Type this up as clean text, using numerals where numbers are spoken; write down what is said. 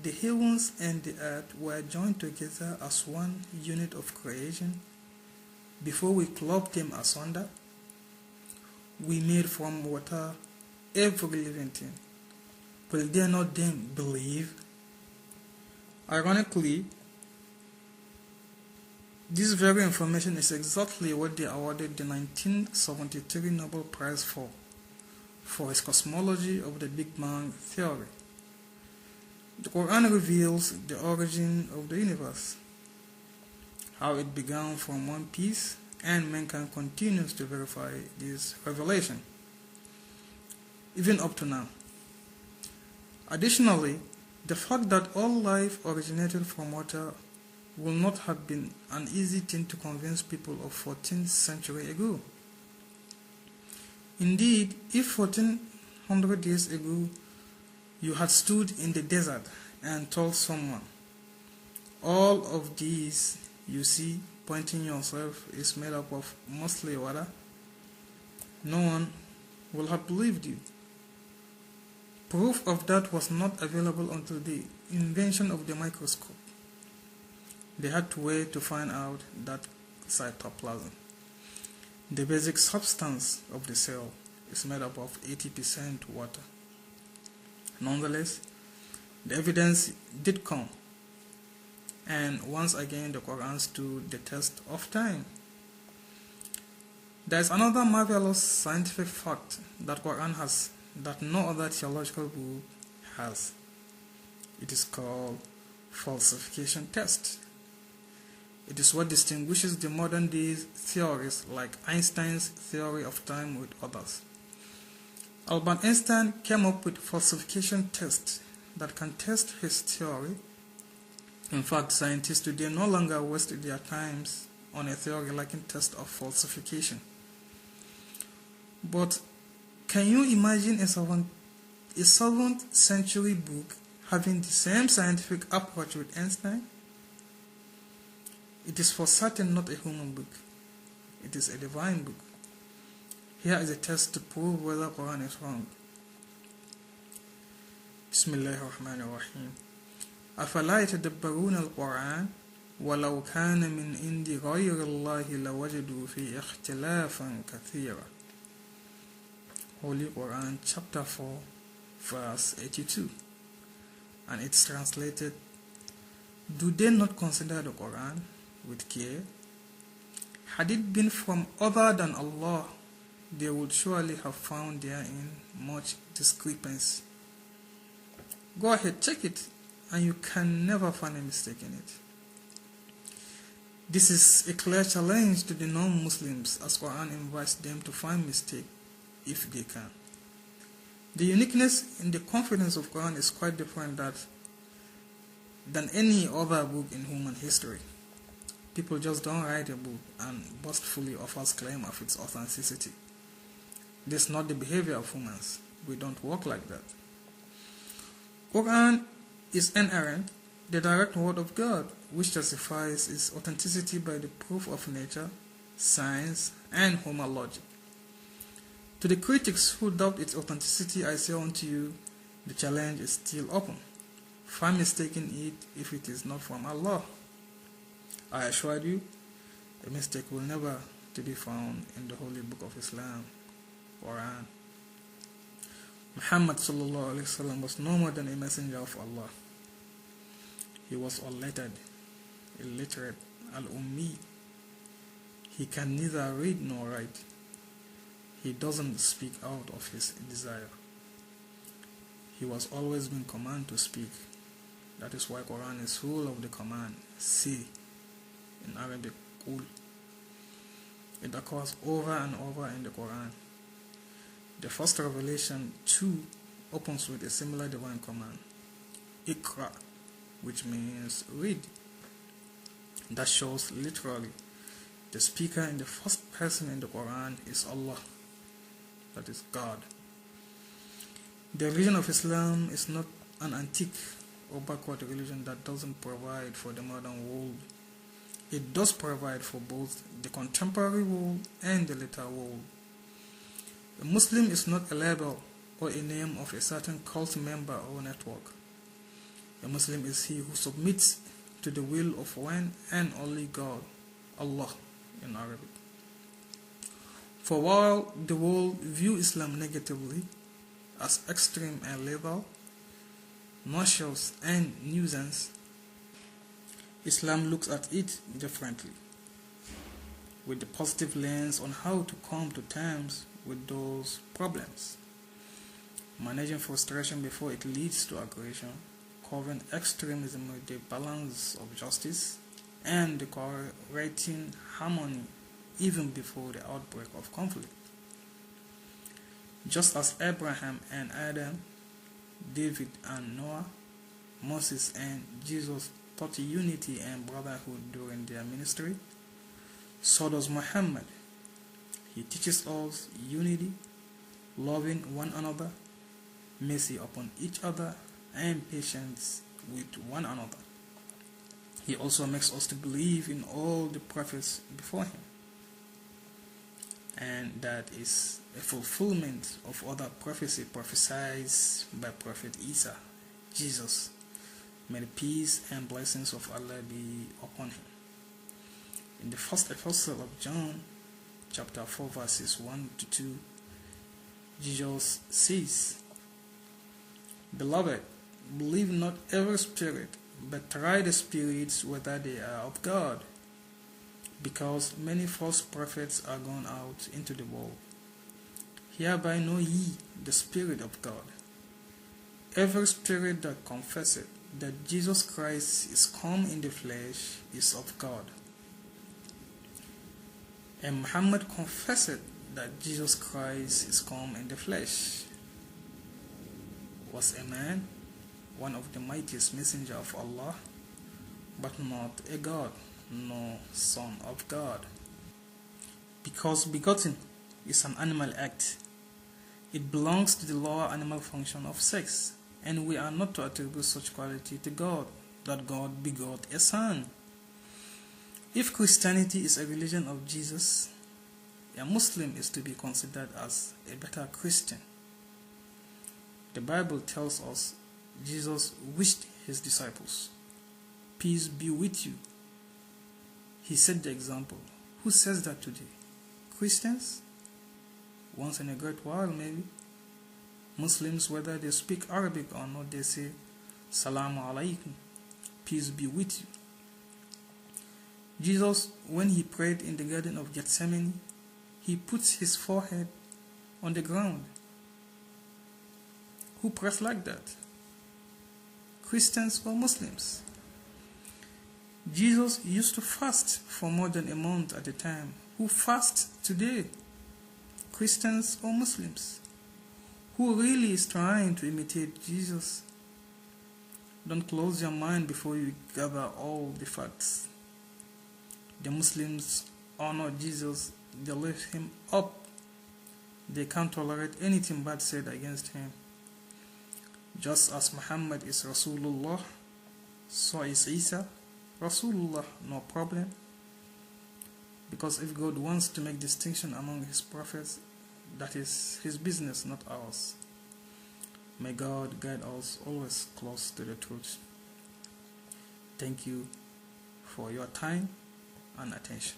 the heavens and the earth were joined together as one unit of creation before we clove them asunder? We made from water every living thing. Will they not then believe? Ironically, this very information is exactly what they awarded the 1973 Nobel Prize for his cosmology of the Big Bang theory. The Quran reveals the origin of the universe, how it began from one piece, and mankind continues to verify this revelation, even up to now. Additionally, the fact that all life originated from water will not have been an easy thing to convince people of 14th century ago. Indeed, if 1400 years ago you had stood in the desert and told someone, all of these you see pointing yourself is made up of mostly water, no one will have believed you. Proof of that was not available until the invention of the microscope. They had to wait to find out that cytoplasm, the basic substance of the cell, is made up of 80% water. Nonetheless, the evidence did come, and once again the Quran stood the test of time. There is another marvelous scientific fact that Quran has that no other theological book has. It is called falsification test. It is what distinguishes the modern day theories like Einstein's theory of time with others. Albert Einstein came up with falsification tests that can test his theory. In fact, scientists today no longer waste their times on a theory like a test of falsification. But can you imagine a 7th century book having the same scientific approach with Einstein? It is for certain not a human book. It is a divine book. Here is a test to prove whether Quran is wrong. Bismillahirrahmanirrahim. أفلا يتدبرون القرآن ولو كان من عند غير الله لوجدوا فيه اختلافا كثيرا. Holy Quran chapter 4 verse 82, and it's translated, do they not consider the Quran with care? Had it been from other than Allah, they would surely have found therein much discrepancy. Go ahead, check it, and you can never find a mistake in it. This is a clear challenge to the non-Muslims, as Quran invites them to find mistake if they can. The uniqueness in the confidence of Quran is quite different than any other book in human history. People just don't write a book and boastfully offers claim of its authenticity. This is not the behavior of humans. We don't work like that. Quran is inerrant, the direct word of God, which justifies its authenticity by the proof of nature, science, and human logic. To the critics who doubt its authenticity, I say unto you, the challenge is still open. Find mistake in it if it is not from Allah. I assure you, a mistake will never to be found in the holy book of Islam, Quran. Muhammad sallallahu alaihi wasallam was no more than a messenger of Allah. He was unlettered, illiterate, al-ummi. He can neither read nor write. He doesn't speak out of his desire. He was always been commanded to speak. That is why Quran is full of the command, say, in Arabic, qul. It occurs over and over in the Quran. The first revelation 2 opens with a similar divine command, Iqra, which means read. That shows literally the speaker in the first person in the Quran is Allah, that is God. The religion of Islam is not an antique or backward religion that doesn't provide for the modern world. It does provide for both the contemporary world and the later world. A Muslim is not a label or a name of a certain cult member or network. A Muslim is he who submits to the will of one and only God, Allah in Arabic. For while the world view Islam negatively as extreme and liberal, nauseous and nuisance, Islam looks at it differently, with the positive lens on how to come to terms with those problems, managing frustration before it leads to aggression, covering extremism with the balance of justice, and decorating harmony even before the outbreak of conflict. Just as Abraham and Adam, David and Noah, Moses and Jesus taught unity and brotherhood during their ministry, so does Muhammad. He teaches us unity, loving one another, mercy upon each other, and patience with one another. He also makes us to believe in all the prophets before him, and that is a fulfillment of other prophecy prophesied by Prophet Isa, Jesus. May the peace and blessings of Allah be upon him. In the first epistle of John, chapter 4, verses 1 to 2, Jesus says, "Beloved, believe not every spirit, but try the spirits whether they are of God, because many false prophets are gone out into the world. Hereby know ye the Spirit of God. Every spirit that confesseth that Jesus Christ is come in the flesh is of God. And Muhammad confessed that Jesus Christ is come in the flesh, was a man, one of the mightiest messenger of Allah, but not a God, nor son of God. Because begotten is an animal act. It belongs to the lower animal function of sex, and we are not to attribute such quality to God, that God begot a son. If Christianity is a religion of Jesus, a Muslim is to be considered as a better Christian. The Bible tells us Jesus wished his disciples, "Peace be with you." He set the example. Who says that today? Christians? Once in a great while, maybe. Muslims, whether they speak Arabic or not, they say, "Salamu alaikum," peace be with you. Jesus, when he prayed in the Garden of Gethsemane, he puts his forehead on the ground. Who prays like that? Christians or Muslims? Jesus used to fast for more than a month at a time. Who fasts today? Christians or Muslims? Who really is trying to imitate Jesus? Don't close your mind before you gather all the facts. The Muslims honor Jesus, they lift him up. They can't tolerate anything bad said against him. Just as Muhammad is Rasulullah, so is Isa Rasulullah, no problem. Because if God wants to make distinction among his prophets, that is his business, not ours. May God guide us always close to the truth. Thank you for your time and attention.